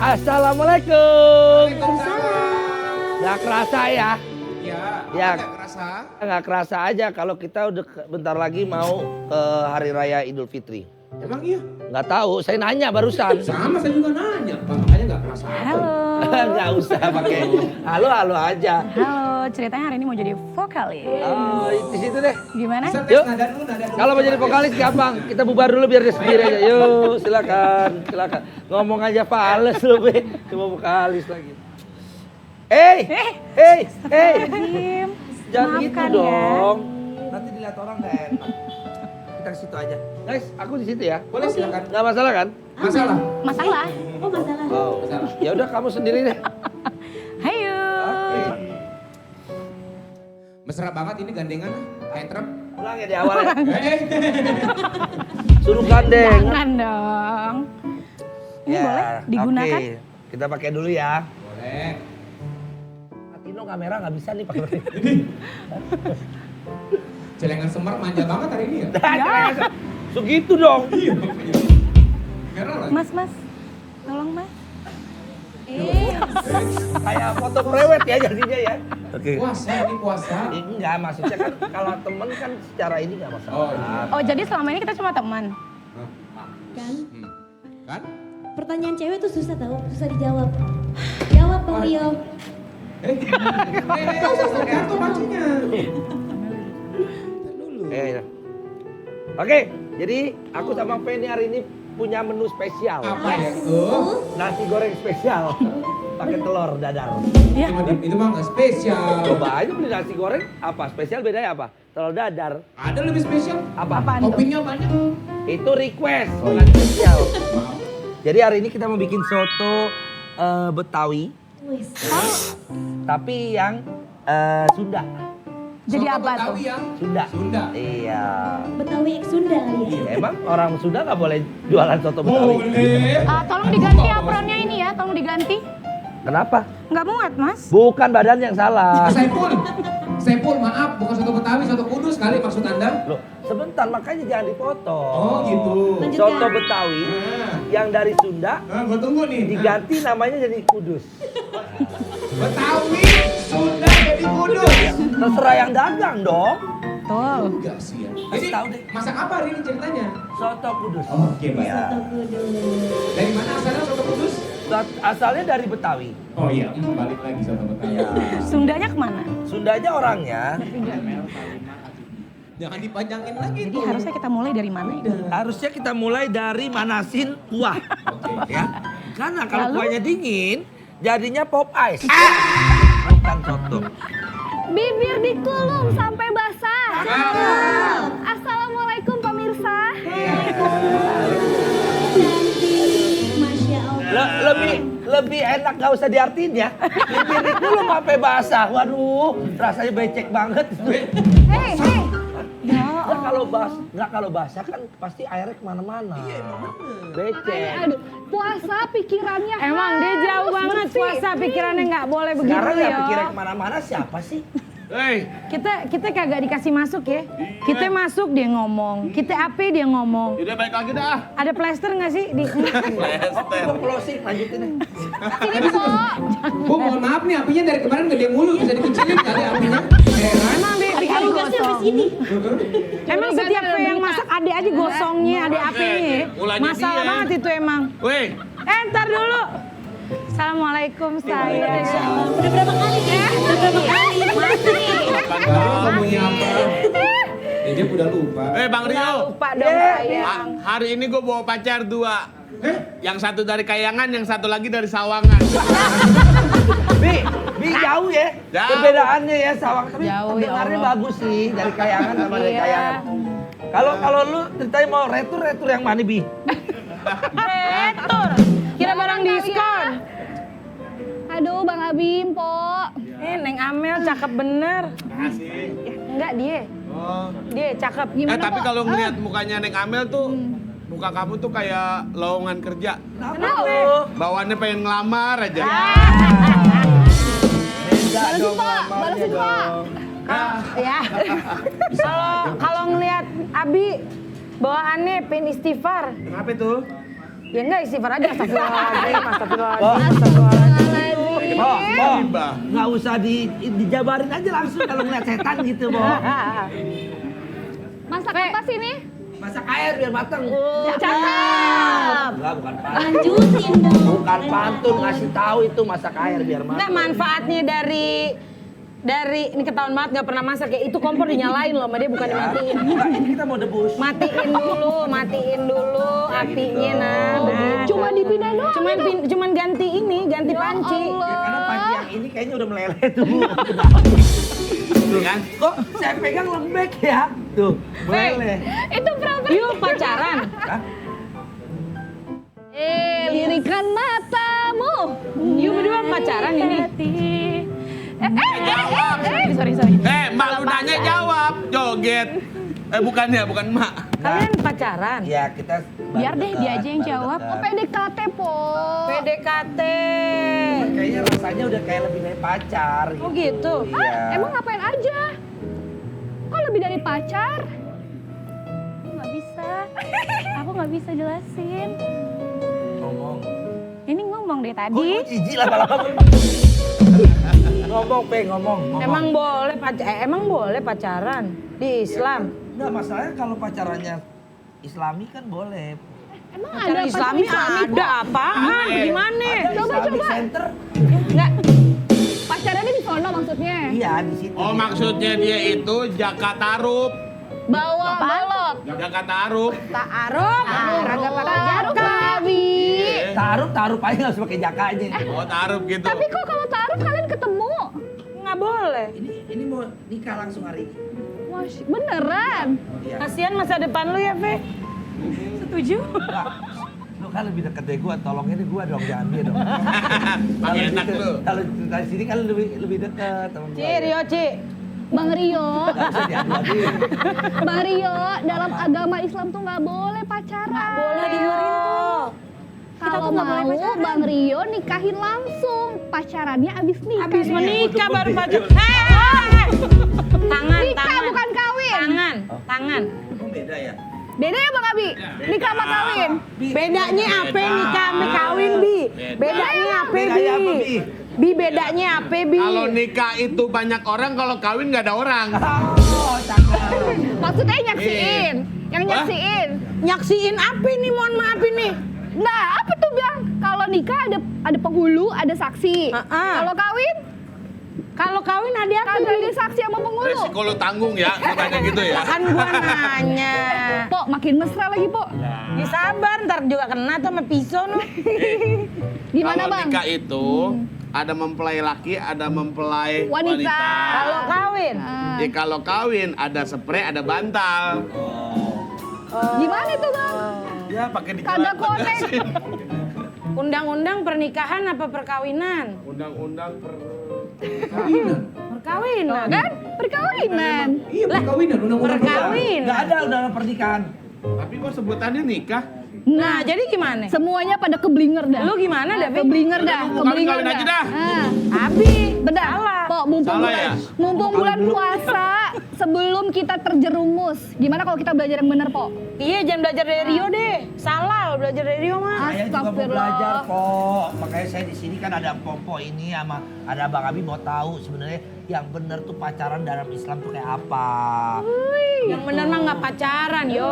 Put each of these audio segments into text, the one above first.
Assalamualaikum. Waalaikumsalam. Nggak kerasa ya? Ya, nggak kerasa. Nggak kerasa aja kalau kita udah bentar lagi mau ke Hari Raya Idul Fitri. Emang iya? Nggak tahu, saya nanya barusan. Sama saya juga nanya, Bang. Makanya nggak kerasa. Halo. Nggak usah pakai halo aja. Halo, ceritanya hari ini mau jadi vokalis. Oh, di situ deh. Gimana? Bisa tes Yuk. nada dulu. Kalau mau jadi vokalis gampang, kita bubar dulu biar dia sendiri aja. Yuk, silakan. Ngomong aja fales lu, Be. Coba vokalis lagi. Hey. Astagfirullahaladzim. Jangan gitu Maafkan dong. Nanti dilihat orang nggak enak. Kita ke situ aja. Guys, aku di situ ya. Boleh silakan. Nggak masalah kan? Masalah. Masalah? Oh masalah. Oh. Masalah. Ya udah kamu sendiri deh. Hayu. Mesra banget ini gandengan. Kayak truk. Ulang ya di awal ya. Eh. Suruh gandeng. Jangan dong. Ini boleh digunakan? Oke. Kita pakai dulu ya. Boleh. Atino kamera nggak bisa nih pakai. Celengan Semar manja banget hari ini ya. Segitu dong. Merah lagi. Mas. Tolong mas. Kayak foto prewed ya jadinya ya. Oke. Puasa ini puasa. Enggak, maksudnya kan kalau temen kan secara ini nggak masalah. Oh, iya. Oh jadi selama ini kita cuma teman? Kan? Kan? Pertanyaan cewek tuh susah tau, susah dijawab. Jawab Bang Rio. Kartu pancinya. Ya. Oke, jadi aku sama Penny hari ini punya menu spesial. Apa ya? Oh. Nasi goreng spesial. Pakai telur dadar. Iya. Itu mah nggak spesial. Coba aja beli nasi goreng, apa spesial bedanya apa? Telur dadar. Ada lebih spesial. Apa? Toppingnya banyak. Itu request, bukan spesial. Jadi hari ini kita mau bikin soto Betawi, Wis. tapi yang Sunda. Jadi Soto apa Betawi tuh? yang Sunda. Sunda. Iya. Betawi X Sunda kali ya. Emang orang Sunda nggak boleh jualan soto Betawi? Boleh. Tolong diganti apronnya ini ya, tolong diganti. Kenapa? Nggak muat mas. Bukan badan yang salah. Saipul, maaf, bukan soto Betawi, soto Kudus kali maksud Anda. Loh, sebentar makanya jangan dipotong. Oh gitu. Lanjutkan. Soto Betawi Nah, yang dari Sunda gua tunggu nih. diganti namanya jadi Kudus. Betawi, Sunda jadi Kudus. Terserah yang dagang dong. Tuh. Enggak sih ya. Jadi Kasih tahu deh. masak apa hari ini ceritanya? Soto Kudus. Oke, baik. Iya. Tunggu dulu. Dari mana asalnya soto Kudus? Asalnya dari Betawi. Oh iya, balik lagi soto Betawi. Iya. Sundanya kemana? Sundanya orangnya Jangan dipanjangin lagi Jadi tuh. harusnya kita mulai dari mana ya? harusnya kita mulai dari manasin kuah. Oke. Ya. Karena kalau Lalu? kuahnya dingin jadinya pop ice. Bukan soto. Bibir dikulum sampai basah. Assalamualaikum pemirsa. Cantik, Masya Allah. Lebih enak gak usah diartiin ya. Bibir dulu sampai basah. Waduh, rasanya becek banget. Hei. Kalau basah kan pasti airnya kemana-mana. Becek. Aduh, puasa pikirannya. Emang dia jauh banget puasa pikirannya nggak boleh begitu Sekarang ya ya. pikirnya kemana-mana siapa sih? Kita kagak dikasih masuk ya. Kita masuk dia ngomong. Kita apa dia ngomong. Udah balik lagi dah. Ada plester nggak sih di? Gue closing, lanjutin deh. Sini po. Bu, mohon maaf nih apinya dari kemarin gede mulu, bisa dikecilin kali apinya. Heran. Emang dia bikin Kalau gasnya sampai gosong. sini. Emang setiap yang masak ada aja gosongnya, ada apenya. Ulangnya Masalah dia. banget itu emang. Weh, Ntar dulu. Assalamualaikum sayang. Udah berapa kali ya? Udah berapa kali? Masih. Ngomongnya apa? Dia udah lupa. Bang Rio. Lupa dong sayang. Hari ini gue bawa pacar 2. Yang satu dari Kayangan, yang satu lagi dari Sawangan. Bi jauh ya. Jauh. Perbedaannya ya Sawang. Tapi Jauh, ya dengarnya Allah. bagus sih dari Kayangan sama dari Iya. Kayangan. Kalau lu ceritanya mau retur yang mana Bi? Retur. Kira barang diskon. Aduh, Bang Abim, po. Neng Amel cakep bener. Enggak dia. Oh. Dia cakep. Tapi kalau ngeliat mukanya Neng Amel tuh, muka kamu tuh kayak lowongan kerja. Kenapa? Bawaannya pengen ngelamar aja. Beda dong Pak. Balesin, Pak. Ya. Kalau ngelihat Abi bawaannya pengen istighfar. Kenapa tuh? Ya enggak istighfar aja, astagfirullahaladzim, Nggak usah dijabarin aja langsung kalau ngeliat setan gitu, Bo. Masak apa sih nih? Masak air biar mateng. Cakep. Enggak, bukan pantun. Lanjutin dong. Bukan pantun, ngasih tahu itu masak air biar mateng. Enggak, manfaatnya dari ini ketahuan banget nggak pernah masak ya, itu kompor dinyalain loh, sama dia bukan dimatiin. Enggak, ini kita mau debus. Matiin dulu apinya nah. begitu. Cuma dipindah doang. Cuman ganti panci. Ya, karena panci yang ini kayaknya udah meleleh tuh, Bu. Tuh kan? Kok saya pegang lembek ya? Tuh, meleleh. Itu berapa? Yuk pacaran. Hah? Lirikan matamu. Yuk berdua pacaran ini. Sorry. Mbak lu nanya jawab, joget. Bukan Mak. Kalian pacaran? Ya, kita Biar deh dia aja yang baru jawab. dekat. Oh PDKT po. PDKT. Kayaknya rasanya udah kayak lebih dari pacar. Oh gitu? Iya. Emang ngapain aja? Kok lebih dari pacar? Aku nggak bisa jelasin. Ngomong. Ini ngomong deh Kok tadi. jijik lama-lama? ngomong. Emang boleh pacaran di Islam? Enggak, masalahnya kalau pacarannya Islami kan boleh. Emang Pacaran ada Islami ada apaan? Gimana? Islamic Center? Enggak. pacarannya di sono maksudnya? Iya, di situ. Oh, maksudnya dia itu Jakatarub. Bawa balok. Jakatarub. Ta'aruf. Kagak pakai Taruh jaka. Abi. Taruh aja nggak usah pakai jakanya. Oh, taruh gitu. Tapi kok kalau taruh kalian ketemu? Nggak boleh. Ini mau nikah langsung hari ini. Wah, beneran? Iya. Kasihan masa depan lu ya, Fe. Setuju? Enggak. Lu kan lebih deket dari gua, tolongnya deh gua dong, jangan dia dong. Pakai enak lu. Kalau dari sini kan lebih dekat sama gua. Ci, Rio, Ci. Bang Rio, Nggak usah diadu-adu. Bang Rio, dalam agama Islam tuh nggak boleh pacaran. Boleh dengerin tuh. Kalau tuh nggak boleh mau pacaran. Bang Rio nikahin langsung, pacarannya abis nikah. Habis menikah baru pacaran. Tangan, Nikah tangan. bukan kawin. Tangan. Emang beda ya? Beda ya Bang Abi? Nikah sama kawin. Bedanya apa nikah sama kawin, Bi? Bedanya apa, Bi? Bedanya apa, Bi? Bi, bedanya apa, Bi? Kalau nikah itu banyak orang, kalau kawin nggak ada orang. Oh, cakep. Maksudnya nyaksiin. Yang Wah. nyaksiin. Nyaksiin apa nih? Mohon maaf ini. Nah, apa tuh Bang? Kalau nikah ada penghulu, ada saksi. Kalau kawin, Kalau kawin ada apa, kagak Bi? ada saksi sama penghulu. Resiko lu tanggung ya, lu tanya gitu ya. Kan gua nanya. Pok, makin mesra lagi, Pok. Ya sabar, ntar juga kena tuh sama pisau no. Gimana Kalau Bang? nikah itu ada mempelai laki, ada mempelai Wanita. wanita. Kalau kawin, Ah. Kalau kawin ada spray, ada bantal. Gimana itu Bang? Ya pakai Kagak dijelas. connect. undang-undang pernikahan apa perkawinan? Undang-undang Perkawinan. Kan? Perkawinan. Iya, perkawinan, undang-undang Perkawinan. Nggak ada undangan pernikahan. Tapi kok sebutannya nikah? Nah, jadi gimana? Semuanya pada keblinger dah. Lu gimana dah, Bi? Keblinger dah, Udah, keblinger kawin aja dah. Abi, Benar. salah. Pok, mumpung Salah bulan, ya? mumpung bulan puasa, sebelum kita terjerumus, gimana kalau kita belajar yang benar, Pok? Iya, jangan belajar dari Rio deh. Salah lo belajar dari Rio mah. Saya juga mau Astagfirullah. belajar, kok. Makanya saya di sini kan ada Pompo ini sama ada Bang Abi mau tahu sebenarnya yang benar tuh pacaran dalam Islam tuh kayak apa. Yang bener mah nggak pacaran, yo.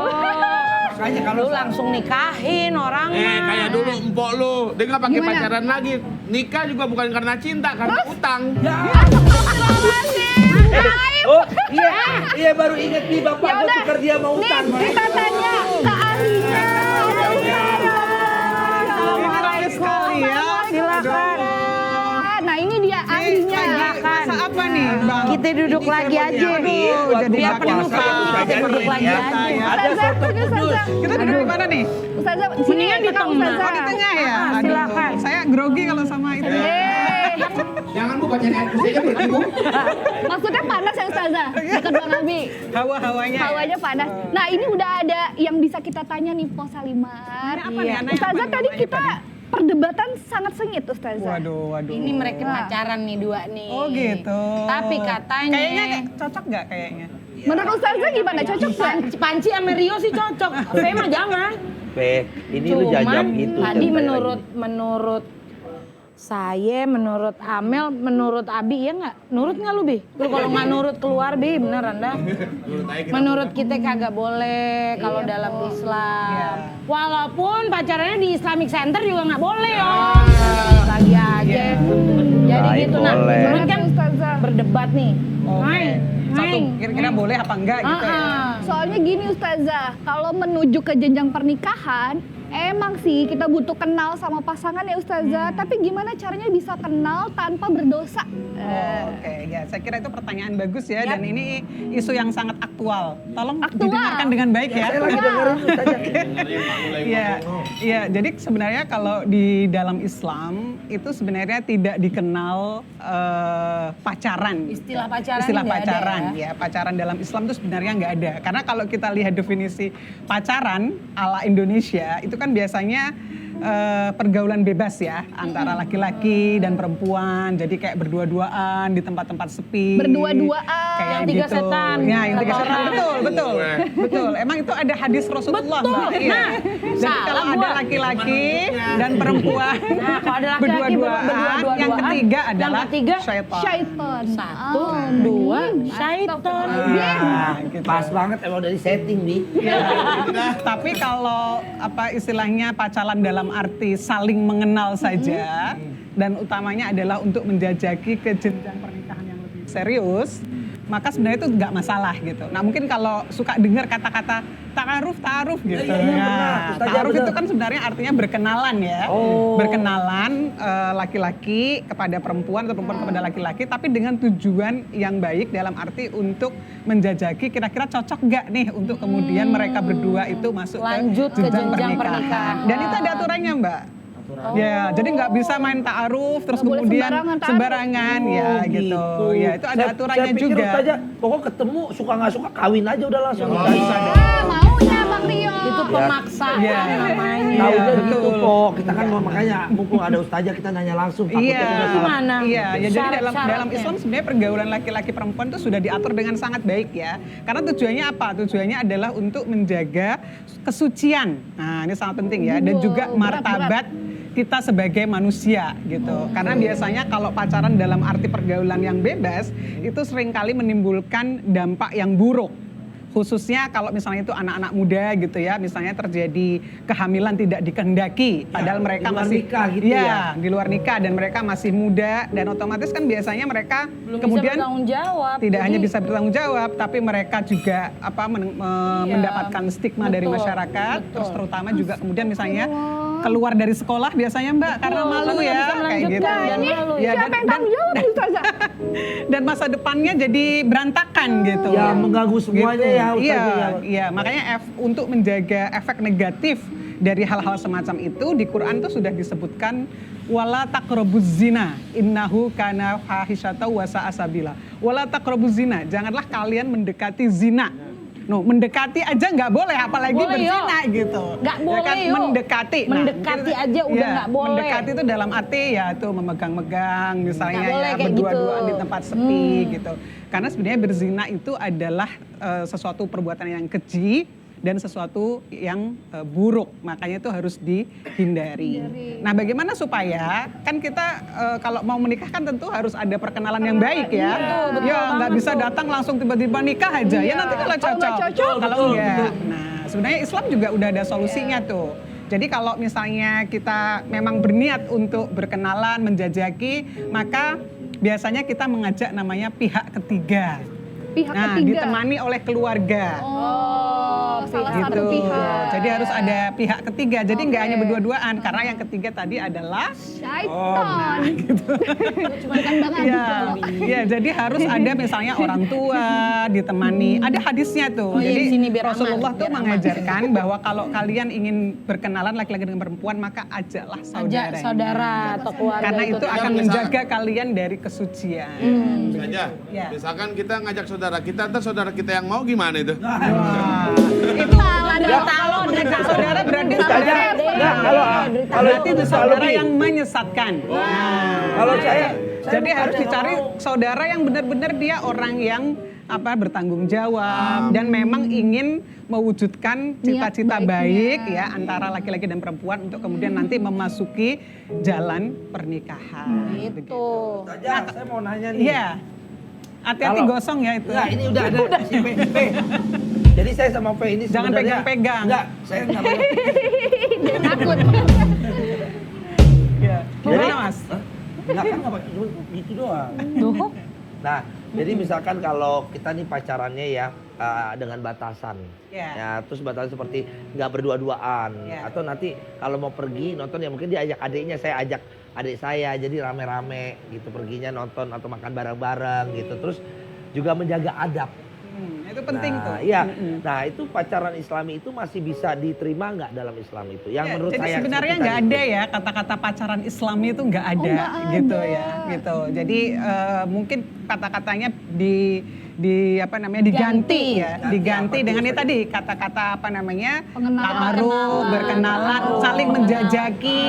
Makanya kalau Lu langsung nikahin orang mah. Kayak dulu empok lu, dia nggak pakai Gimana? pacaran lagi. Nikah juga bukan karena cinta, karena utang. Ya. Astagfirullahaladzim. Oh, iya baru inget nih Bapak Ya gua udah. tukar dia mau Nih, utang. kita tanya ke ahlinya. Assalamualaikum. Silakan. Nah, ini dia ahlinya. Masak apa nih, Bang? Kita duduk Ini lagi saya aja. mau nyiapin buat Biar buka penuh puasa. kan. Ustazah Kita duduk ini lagi ya. aja. Ada Ustazah, soto Ustazah. kudus. Kita duduk di mana nih? Ustazah, sini Mendingan di belakang tengah. Ustazah. Oh di tengah ya? Ah, Aduh, silakan. Saya grogi kalau sama itu. Jangan Bu, bacain ayat kursi aja berarti Bu. Maksudnya panas ya Ustazah? Dekat Bang Abi. Hawa-hawanya. Hawanya panas. Nah, ini udah ada yang bisa kita tanya nih, Po Salimar. Apa nih, Ana? Ustazah Apa nih, tadi namanya kita apa perdebatan sangat sengit Ustazah. Waduh. Ini mereka pacaran nih dua nih. Oh gitu. Tapi katanya Kayaknya cocok nggak kayaknya? Menurut Ustazah gimana? Cocok nggak? Panci sama Rio sih cocok. Saya mah jangan. Pe. Ini lu jajam gitu. Tadi ceritanya menurut saya, menurut Amel, menurut Abi, ya nggak? Nurut nggak lu, Bi? Lu kalau nggak nurut keluar, Bi, beneran dah. Menurut kita kagak boleh kalau dalam Islam. Walaupun pacarannya di Islamic Center juga nggak boleh, Om. Lagi aja. Jadi Baik, gitu, nah. boleh. Cuman kan berdebat nih. Satu kira-kira boleh apa enggak gitu ya. Soalnya gini Ustazah, kalau menuju ke jenjang pernikahan, emang sih kita butuh kenal sama pasangan ya Ustazah, tapi gimana caranya bisa kenal tanpa berdosa? Oke, ya saya kira itu pertanyaan bagus ya, dan ini isu yang sangat aktual. Tolong Aktual. didengarkan dengan baik ya. Saya lagi dengerin Ustazah. Iya, jadi sebenarnya kalau di dalam Islam itu sebenarnya tidak dikenal pacaran. Istilah pacaran Istilah nggak ada pacaran, ya. Pacaran dalam Islam itu sebenarnya nggak ada. Karena kalau kita lihat definisi pacaran ala Indonesia itu kan biasanya pergaulan bebas ya antara laki-laki dan perempuan, jadi kayak berdua-duaan di tempat-tempat sepi. Berdua-duaan. Kayak Yang tiga gitu. setan, Ya, yang tiga kata setan. orang. Betul. Emang itu ada hadis Rasulullah, Betul. Mbak. Iya. Nah, Jadi salah kalau ada gua. laki-laki dan perempuan Nah, kalau ada laki-laki berdua-duaan, yang ketiga adalah yang ketiga syaitan. Syaitan. Satu, dua, syaiton. Nah, gitu. pas banget emang dari setting, Bi. Tapi kalau apa istilahnya pacaran dalam arti saling mengenal saja, dan utamanya adalah untuk menjajaki ke jenjang pernikahan yang lebih serius, maka sebenarnya itu nggak masalah gitu. Nah mungkin kalau suka dengar kata-kata ta'aruf gitu. benar. Ustazah, Ta'aruf benar. itu kan sebenarnya artinya berkenalan ya. Oh. Berkenalan laki-laki kepada perempuan atau perempuan kepada laki-laki, tapi dengan tujuan yang baik dalam arti untuk menjajaki kira-kira cocok nggak nih untuk kemudian mereka berdua itu masuk Lanjut ke jenjang pernikahan. Dan itu ada aturannya, Mbak. Ya, jadi nggak bisa main ta'aruf terus Nggak boleh kemudian sembarangan ta'aruf. sembarangan, ya gitu. Ya itu ada aturannya saya pikir juga. Ustazah, pokok ketemu suka nggak suka kawin aja udah langsung. Maunya Bang Rio. Itu pemaksaan Iya. namanya. Tahu Iya, gitu betul. kok. Kita kan makanya mumpung ada Ustazah kita nanya langsung. Takutnya Iya, kita salah. Gimana? Iya, ya jadi dalam Syarat-syaratnya. Islam sebenarnya pergaulan laki-laki perempuan itu sudah diatur dengan sangat baik ya. Karena tujuannya apa? Tujuannya adalah untuk menjaga kesucian. Nah, ini sangat penting ya, dan juga martabat kita sebagai manusia gitu. Karena biasanya kalau pacaran dalam arti pergaulan yang bebas itu seringkali menimbulkan dampak yang buruk. Khususnya kalau misalnya itu anak-anak muda gitu ya, misalnya terjadi kehamilan tidak dikehendaki, padahal mereka di luar masih nikah gitu di luar nikah dan mereka masih muda, dan otomatis kan biasanya mereka Belum kemudian bisa bertanggung jawab. tidak hanya Jadi, bisa bertanggung jawab, tapi mereka juga mendapatkan stigma dari betul, masyarakat, betul. terus terutama juga kemudian misalnya keluar dari sekolah biasanya Mbak karena malu karena nggak ya bisa kayak melanjutkan, gitu. dan malu. Ya, Siapa yang tanggung jawab Ustazah? dan masa depannya jadi berantakan gitu. Ya, mengganggu semuanya ya, Ustazah. Iya, makanya untuk menjaga efek negatif dari hal-hal semacam itu di Quran tuh sudah disebutkan wala taqrabuz zina innahu kana fahisyata wa sa'a sabila. Wala taqrabuz zina, janganlah kalian mendekati zina. No, mendekati aja nggak boleh, apalagi Boleh, berzina gitu. Nggak Ya boleh, kan? yo. Mendekati. Mendekati aja udah nggak boleh. Mendekati itu dalam arti ya tuh memegang-megang, misalnya Nggak boleh ya kayak berdua-duaan gitu. di tempat sepi gitu. Karena sebenarnya berzina itu adalah sesuatu perbuatan yang keji dan sesuatu yang buruk, makanya itu harus dihindari. Nah, bagaimana supaya kan kita kalau mau menikah kan tentu harus ada perkenalan yang baik ya. betul Ya nggak banget bisa tuh. datang langsung tiba-tiba nikah aja. Ya nanti kalau Kalau nggak cocok, cocok, kalau enggak. Nah, sebenarnya Islam juga udah ada solusinya tuh. Jadi kalau misalnya kita memang berniat untuk berkenalan, menjajaki, maka biasanya kita mengajak namanya pihak ketiga. Pihak Nah, ketiga. ditemani oleh keluarga. Oh, salah satu Gitu. pihak. Jadi harus ada pihak ketiga. Jadi nggak hanya berdua-duaan, karena yang ketiga tadi adalah Syaitan. Cuma kan banget. Iya, jadi harus ada misalnya orang tua ditemani. Ada hadisnya tuh. Oh iya, Jadi di sini biar aman, Rasulullah tuh biar aman. mengajarkan bahwa kalau kalian ingin berkenalan laki-laki dengan perempuan, maka ajaklah saudara. Ajak saudara atau keluarga. Karena itu tadi. akan menjaga kalian dari kesucian. Saja. Ya. Misalkan kita ngajak saudara kita, ntar saudara kita yang mau gimana itu? Itu saudara berarti saudara. Nah, kalau Berarti itu saudara yang menyesatkan. kalau saya Jadi harus bukannya dicari nggak mau. saudara yang benar-benar dia orang yang bertanggung jawab dan memang ingin mewujudkan cita-cita baik ya antara laki-laki dan perempuan untuk kemudian nanti memasuki jalan pernikahan. Gitu. Ustazah, saya mau nanya nih. Iya. Hati-hati Kalau- gosong ya itu. Enggak, ini udah ada si P. Jadi saya sama P ini Jangan sebenarnya- pegang-pegang. Enggak, saya enggak pegang. Dia takut. Iya. Gimana Mas? Hah? Enggak kan enggak pakai gitu doang. Tuh. Nah, jadi misalkan kalau kita nih pacarannya ya dengan batasan. Iya. Ya, terus batasan seperti nggak berdua-duaan Iya. atau nanti kalau mau pergi nonton ya mungkin dia ajak adiknya, saya ajak adik saya jadi rame-rame gitu perginya nonton atau makan bareng-bareng gitu. Terus juga menjaga adab. Itu penting Nah, tuh. iya. Mm-mm. Nah, itu pacaran Islami itu masih bisa diterima nggak dalam Islam itu? Yang Ya, menurut jadi saya sebenarnya seperti nggak tadi ada itu. ya kata-kata pacaran Islami itu nggak ada, nggak gitu ada. ya gitu. Jadi mungkin kata-katanya diganti Ganti. ya, Ganti diganti apa dengan tuh, ini tadi kata-kata Pengenalan. ta'aruf, berkenalan, saling menjajaki,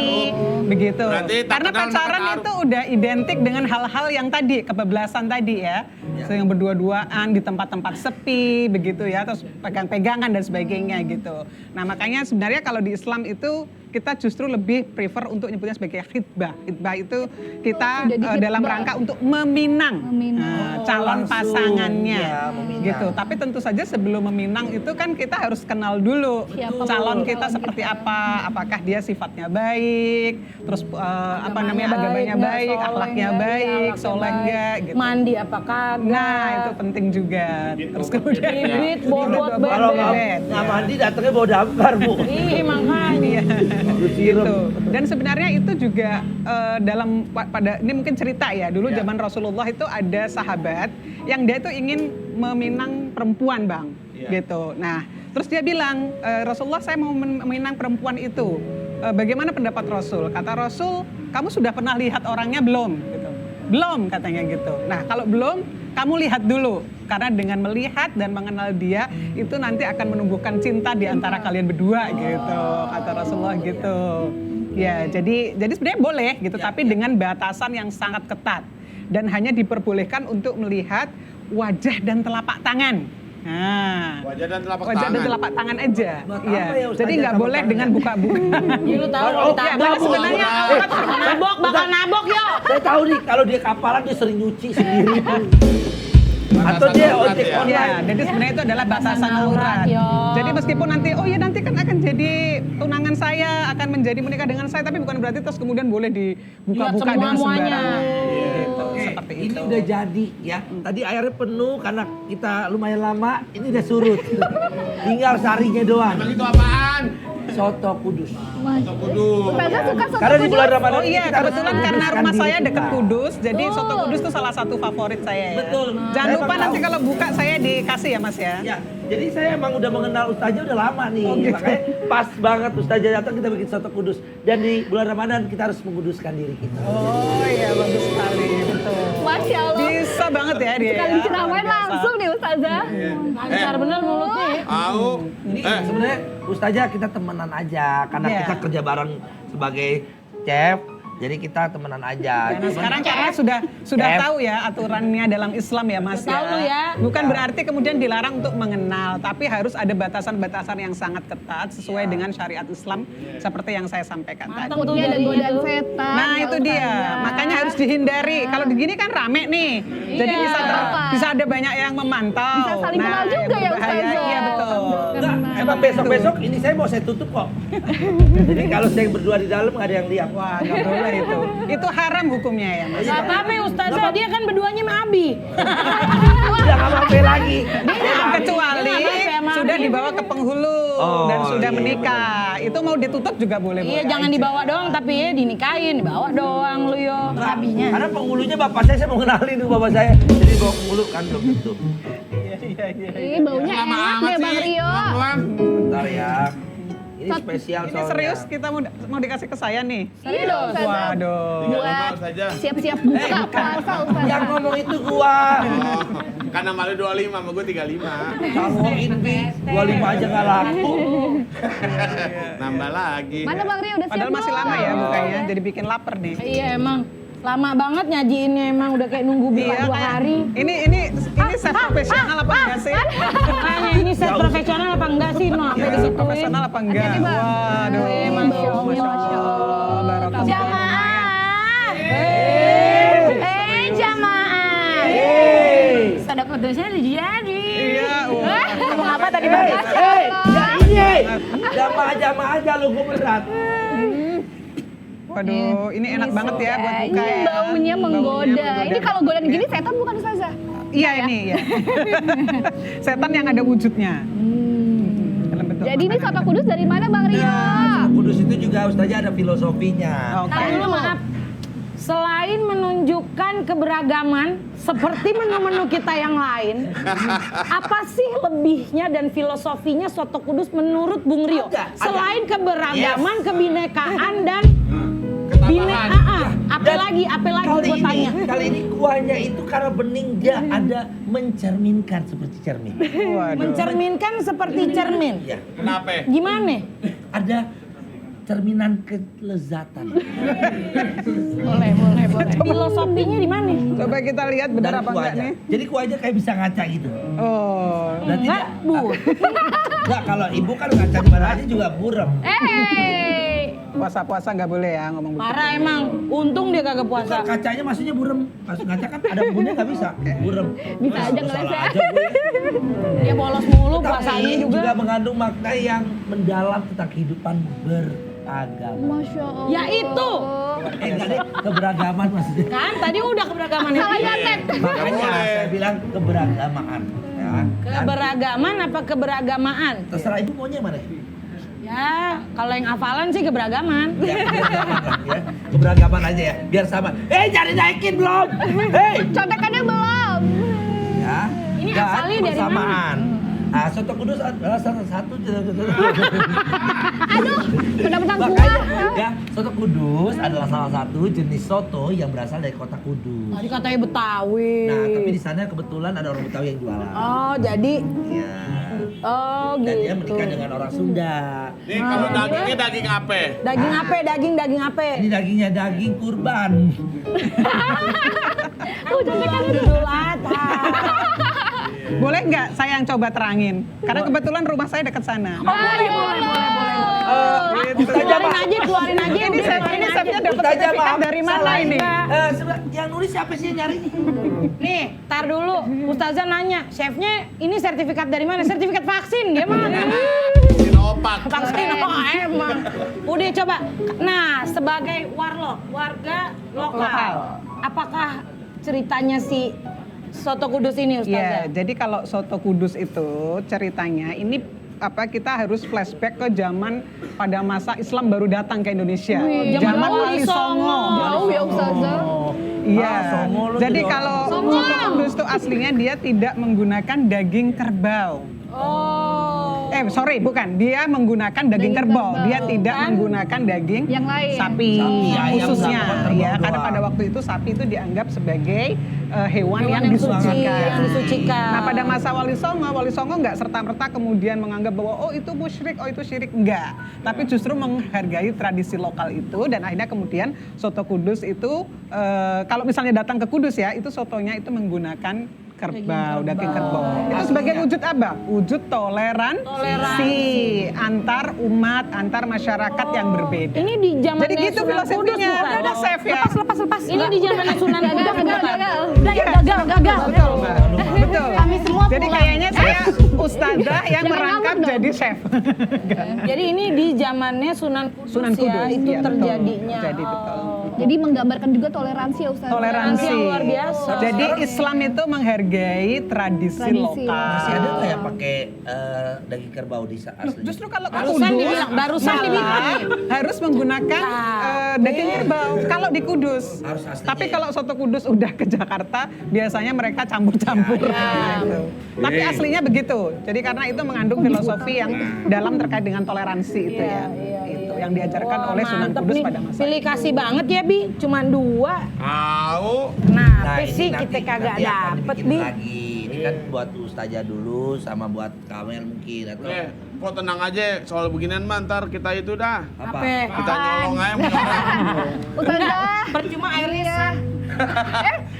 begitu. Berarti tak Karena kenal maka pacaran ta'aruf. itu udah identik dengan hal-hal yang tadi kebablasan tadi ya, so, yang berdua-duaan di tempat-tempat sepi, begitu ya, terus pegang-pegangan dan sebagainya gitu. Nah makanya sebenarnya kalau di Islam itu kita justru lebih prefer untuk nyebutnya sebagai khitbah. Khitbah itu kita Sudah di dalam khitbah. rangka untuk meminang, calon langsung. pasangannya, Ya, meminang. gitu. Tapi tentu saja sebelum meminang itu kan kita harus kenal dulu Siapa calon calon kita seperti apa, apakah dia sifatnya baik, terus agamanya nggak, baik, soleh akhlaknya nggak, baik, akhlaknya soleh baik. enggak, gitu. Mandi apa kagak? Nah itu penting juga. Terus kemudian Bibit, bobot, Kalau bebek. nggak mandi datangnya bawa damkar, Bu. Ih, makanya. Lu siram. gitu. Dan sebenarnya itu juga pada ini mungkin cerita ya dulu zaman Rasulullah itu ada sahabat yang dia itu ingin meminang perempuan bang, gitu. Nah terus dia bilang Rasulullah saya mau meminang perempuan itu. Bagaimana pendapat Rasul? Kata Rasul kamu sudah pernah lihat orangnya belum? Gitu. Belum katanya gitu. Nah kalau belum kamu lihat dulu karena dengan melihat dan mengenal dia itu nanti akan menumbuhkan cinta di antara kalian berdua gitu kata Rasulullah gitu. Ya, jadi sebenarnya boleh gitu, tapi dengan batasan yang sangat ketat dan hanya diperbolehkan untuk melihat wajah dan telapak tangan. Nah, Wajah dan telapak wajah tangan. dan telapak tangan aja. Buat Iya. apa ya, Ustazah, Jadi nggak telapak boleh tangan? dengan buka-buka. Ya, lu tahu Oh, kalau iya, ditabrak nabok. sebenarnya aurat nabok, bakal nabok yo. Saya tahu nih kalau dia kapalan dia sering nyuci sendiri. Batasan Atau dia aurat ojek ya? online. Ya, jadi sebenarnya itu adalah batasan aurat. yo. Jadi meskipun nanti, oh ya nanti kan akan jadi tunangan saya, akan menjadi menikah dengan saya, tapi bukan berarti terus kemudian boleh dibuka-buka Lihat dengan semua-muanya. sembarangan. Gitu, Oke, seperti ini itu. udah jadi ya. Tadi airnya penuh karena kita lumayan lama. Ini udah surut. Tinggal sarinya doang. Emang itu apaan? Soto Kudus. Soto Kudus. Ustazah suka soto Karena di kudus? bulan Ramadan Oh ini iya, kita harus kebetulan karena menguduskan rumah diri saya dekat kita. Kudus, jadi soto Kudus itu salah satu favorit saya ya. Betul. Jangan Saya lupa emang nanti tahu. kalau buka saya dikasih ya Mas ya. Ya, jadi saya emang udah mengenal Ustazah udah lama nih. gitu. Makanya pas banget Ustazah datang kita bikin soto Kudus. Dan di bulan Ramadan kita harus menguduskan diri kita. Oh iya, bagus sekali, betul. Masya Allah. Bisa banget ya dia. Sekali ya, ceramain luar biasa. langsung nih Ustazah. Lancar bener mulutnya ya. Tahu. Ini sebenarnya Ustazah kita temenan aja karena Iya. kita kerja bareng sebagai chef. Jadi kita temenan aja. Nah, Cuman- sekarang karena sudah Chef. tahu ya aturannya dalam Islam ya Mas Tahu lu ya. Bukan berarti kemudian dilarang untuk mengenal, tapi harus ada batasan-batasan yang sangat ketat sesuai dengan syariat Islam seperti yang saya sampaikan tadi. Mantap tuh Takutnya ada jadinya godaan tuh. setan. Nah ya itu dia, Ustazah. makanya harus dihindari. Kalau begini kan rame nih, jadi Iya. bisa ada banyak yang memantau. Bisa saling kenal juga ya berbahaya. Ustazah. Iya betul. Enggak, emang besok-besok ini saya mau saya tutup kok. Jadi kalau saya berdua di dalam nggak ada yang lihat. Wah nggak boleh itu. Itu haram hukumnya ya Mas. Gak apa-apa ya Ustazah, dia kan berduanya sama Abi. Udah nggak apa-apa lagi. Kecuali Dia nggak apa-apa, sudah Mami. dibawa ke penghulu Oh, dan sudah iya, menikah. Itu mau ditutup juga boleh. Iya, jangan dibawa doang tapi ya dinikahin, dibawa doang lu yo. Enggak, Abinya. karena penghulunya bapak saya mau kenalin tuh bapak saya. Jadi bawa penghulu kan belum tentu. Ih, baunya Lama enak amat deh Bang sih. Rio. Pelan-pelan. Bentar ya. Ini spesial Ini soalnya. serius kita mau dikasih ke saya nih. Iya dong Ustazah. Waduh. Buat saja. siap-siap buka puasa Ustazah. Yang ngomong itu gua. Oh, karena malu 25 sama gue 35. Sangguin Bi, 25 aja nggak laku. Nambah lagi. Mana Bang Rio udah siap Padahal masih belum? lama ya bukanya, jadi bikin lapar nih. Iya emang. Lama banget nyajiinnya emang udah kayak nunggu buka Iya, 2 kayak- hari. Ini chef profesional apa enggak sih? Makanya ini set profesional apa enggak sih? No, sampai Chef disituin. profesional apa enggak? Hati-hati, Bang. Waduh, Masya Allah. Masya Allah. Barakallah. Jamaah. Jamaah. Sada putusnya udah jadi. Iya, wah. Ngomong apa tadi Bang? Ya ini. Jamaah aja lu gue berat. Waduh, ini enak banget ya buat buka Ini ya. baunya menggoda. Ini kalau godain gini setan bukan Ustazah? Iya ini ya. Setan yang ada wujudnya. Dalam bentuk Jadi ini makanan. soto kudus dari mana Bang Rio? Nah, Kudus itu juga Ustazah ada filosofinya. Oke. Nah, dulu maaf. Selain menunjukkan keberagaman seperti menu-menu kita yang lain, apa sih lebihnya dan filosofinya soto kudus menurut Bung Rio? Ada. Selain keberagaman, kebinekaan dan Ketabahan. apa lagi gue tanya? Kali ini kuahnya itu karena bening dia ada mencerminkan seperti cermin. Waduh. Mencerminkan seperti cermin. Ya, Kenapa? Gimana? ada cerminan kelezatan. Boleh. Filosofinya di mana? Coba kita lihat benar Dari apa enggak kuahnya. nih. Jadi kuahnya kayak bisa ngaca gitu. Oh. Berarti Enggak, Bu. Enggak, kalau ibu kan ngaca di mana aja juga burem. Puasa-puasa nggak boleh ya ngomong begitu. Parah emang. Untung dia kagak puasa. Kacanya maksudnya burem. Pas ngaca kan ada bumbunya nggak bisa. Burem. Bisa aja Salah ngeles ya. aja gue. Dia bolos mulu puasanya Tapi juga. juga mengandung makna yang mendalam tentang kehidupan beragama. Masya Allah. Ya itu. Enggak deh, keberagaman maksudnya. Kan tadi udah keberagaman Salah itu. nyatet. Makanya saya bilang keberagamaan. Ya. Dan Keberagaman apa keberagamaan? terserah ibu maunya mana? Ya, kalau yang hafalan sih keberagaman. Ya, ya. Keberagaman aja ya, biar sama. Jangan naikin belum. Contekannya belum. Ya. Ini Dan asalnya dari persamaan. Soto Kudus adalah salah satu Mentang-mentang makanya kuah. ya, soto Kudus adalah salah satu jenis soto yang berasal dari kota Kudus. Tadi katanya Betawi. Nah, tapi di sana kebetulan ada orang Betawi yang jualan. Oh, jadi Ya. gitu. Dan dia menikah dengan orang Sunda. Nih kalau dagingnya daging apa? Daging apa? Daging apa? Ini dagingnya daging kurban. Idul Adha. Boleh nggak saya yang coba terangin? Karena kebetulan rumah saya dekat sana. Boleh. Gitu. Keluarin aja. Ini chefnya dapat Ustazah, sertifikat maaf, dari mana salah ini? Yang nulis siapa sih yang nyari? Nih, tar dulu. Ustazah nanya, chefnya ini sertifikat dari mana? Sertifikat vaksin dia mah. Sinopak. Vaksin emang. Udah coba. Nah, sebagai warga lokal, apakah ceritanya si soto Kudus ini Ustazah? Ya, jadi kalau soto Kudus itu ceritanya ini kita harus flashback ke zaman pada masa Islam baru datang ke Indonesia. zaman Wali Songo. Jauh ya Ustazah. Iya. Songo lu Jadi jadi kalau Songo. soto Kudus itu aslinya dia tidak menggunakan daging kerbau. Oh. Bukan. Dia menggunakan daging kerbau. Dia tidak menggunakan daging Yang lain. sapi ayam, khususnya. nggak kerbau Ya, karena doang. pada waktu itu sapi itu dianggap sebagai hewan yang Yang suci, disucikan. yang disucikan. Nah, pada masa Wali Songo nggak serta-merta kemudian menganggap bahwa oh itu musyrik, oh itu syirik, enggak. Tapi justru menghargai tradisi lokal itu dan akhirnya kemudian soto Kudus itu kalau misalnya datang ke Kudus ya, itu sotonya itu menggunakan kerbau, daging kerbau. Itu sebagai wujud apa? Wujud toleransi antar umat, antar masyarakat yang berbeda. Ini di zaman Jadi gitu Sunan Kudus filosofinya. bukan? Udah chef ya. Lepas. Ini di zaman Sunan Kudus bukan? Gagal. Gagal. Betul, Mbak. Betul. Kami semua Jadi pulang. kayaknya saya ustadzah yang Jangan merangkap ngambek dong. jadi chef. Jadi ini di zamannya Sunan Kudus, Sunan Kudus, ya, itu iya, betul. terjadinya. Terjadi, betul. Jadi menggambarkan juga toleransi ya Ustazah. Toleransi yang luar biasa. Jadi Islam itu menghargai tradisi lokal. Masih ada nggak yang pakai daging kerbau di asli? Justru kalau ke Barusan Kudus, dibilang, barusan malah dibilang. harus menggunakan daging kerbau kalau di Kudus. Harus aslinya Tapi ya? kalau soto Kudus udah ke Jakarta, biasanya mereka campur-campur. Gitu. Tapi aslinya begitu. Jadi karena itu mengandung filosofi yang dalam terkait dengan toleransi itu ya. Itu yang diajarkan Wah, oleh Sunan mantep Kudus nih. pada masa Pilih kasih banget ya Bi, cuman 2. Tahu. Kenapa ini sih nanti- kita kagak nanti akan dapet dibikin Bi? lagi. Ini ini kan buat Ustazah dulu sama buat Kamel mungkin atau Kok tenang aja soal beginian mah ntar kita itu dah. apa? Kita nyolong aja menyolong. Ustazah, Percuma airnya.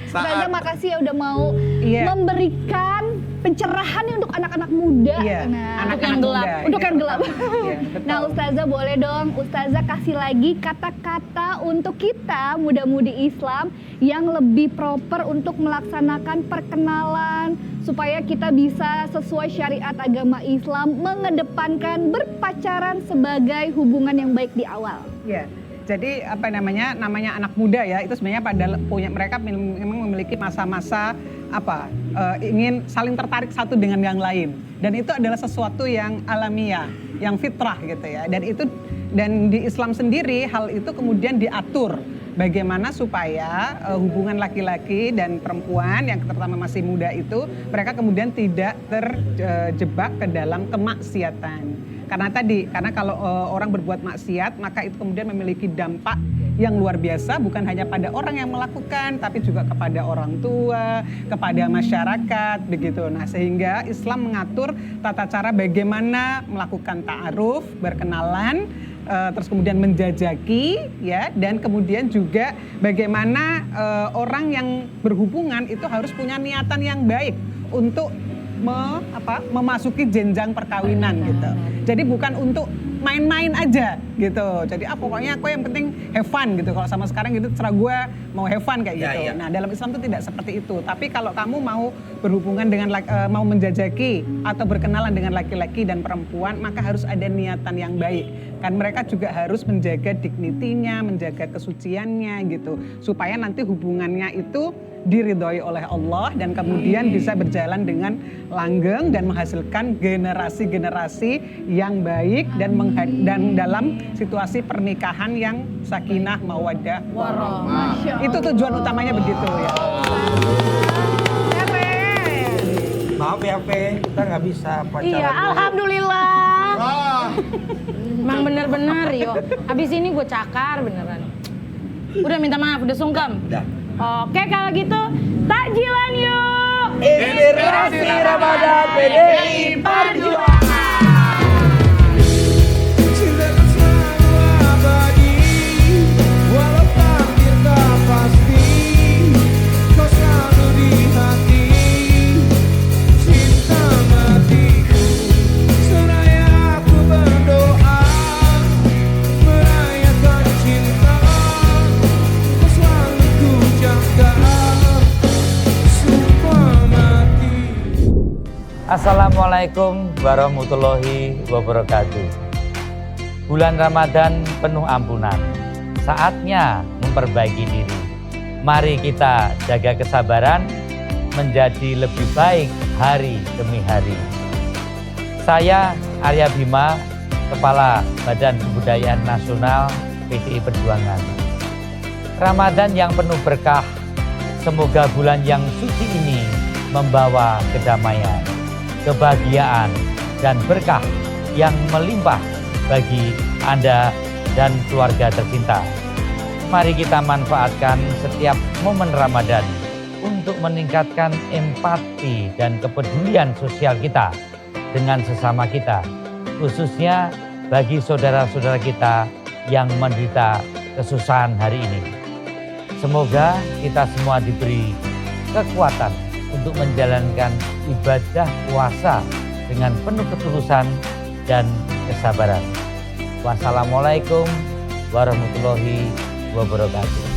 Ustazah makasih ya udah mau Iya. memberikan pencerahan nih untuk anak-anak muda. Iya, Nah, anak-anak yang gelap. untuk yang gelap. Iya, betul. Nah, Ustazah boleh dong, Ustazah kasih lagi kata-kata untuk kita muda-mudi Islam yang lebih proper untuk melaksanakan perkenalan supaya kita bisa sesuai syariat agama Islam mengedepankan berpacaran sebagai hubungan yang baik di awal. Ya, jadi apa namanya anak muda ya itu sebenarnya mereka memang memiliki masa-masa ingin saling tertarik satu dengan yang lain dan itu adalah sesuatu yang alamiah, yang fitrah gitu ya dan di Islam sendiri hal itu kemudian diatur bagaimana supaya hubungan laki-laki dan perempuan yang terutama masih muda itu mereka kemudian tidak terjebak ke dalam kemaksiatan. Karena kalau orang berbuat maksiat maka itu kemudian memiliki dampak yang luar biasa bukan hanya pada orang yang melakukan tapi juga kepada orang tua, kepada masyarakat begitu. Nah, sehingga Islam mengatur tata cara bagaimana melakukan ta'aruf, berkenalan, terus kemudian menjajaki ya dan kemudian juga bagaimana orang yang berhubungan itu harus punya niatan yang baik untuk memasuki jenjang perkawinan gitu. Jadi bukan untuk main-main aja gitu. Jadi pokoknya aku yang penting have fun gitu. Kalau sama sekarang gitu terserah gue mau have fun kayak gitu. Nah, dalam Islam itu tidak seperti itu. Tapi kalau kamu mau berhubungan dengan mau menjajaki atau berkenalan dengan laki-laki dan perempuan, maka harus ada niatan yang baik. Kan mereka juga harus menjaga dignity-nya, menjaga kesuciannya gitu. Supaya nanti hubungannya itu diridhoi oleh Allah dan kemudian bisa berjalan dengan langgeng dan menghasilkan generasi-generasi yang baik dan dalam situasi pernikahan yang sakinah mawaddah warahmah. Itu tujuan utamanya begitu ya. Maaf ya Pe, kita nggak bisa pacaran. Iya, dulu. alhamdulillah. Wah. Emang bener-bener yo. Habis ini gue cakar beneran. Udah minta maaf, udah sungkem. Udah. Oke kalau gitu takjilan yuk. Inspirasi Ramadan PDI Perjuangan. Cintaku selalu abadi, walau takdir tak pasti, kau selalu di hati, cinta matiku. Seraya aku berdoa, merayakan cinta, kau selalu ku jaga, sumpah mati. Assalamualaikum warahmatullahi wabarakatuh. Bulan Ramadan penuh ampunan, saatnya memperbaiki diri. Mari kita jaga kesabaran, menjadi lebih baik hari demi hari. Saya Arya Bima, Kepala Badan Kebudayaan Nasional PDI Perjuangan. Ramadan yang penuh berkah, semoga bulan yang suci ini membawa kedamaian, kebahagiaan, dan berkah yang melimpah bagi Anda dan keluarga tercinta. Mari kita manfaatkan setiap momen Ramadan untuk meningkatkan empati dan kepedulian sosial kita dengan sesama kita, khususnya bagi saudara-saudara kita yang menderita kesusahan hari ini. Semoga kita semua diberi kekuatan untuk menjalankan ibadah puasa dengan penuh ketulusan dan kesabaran. Wassalamualaikum warahmatullahi wabarakatuh.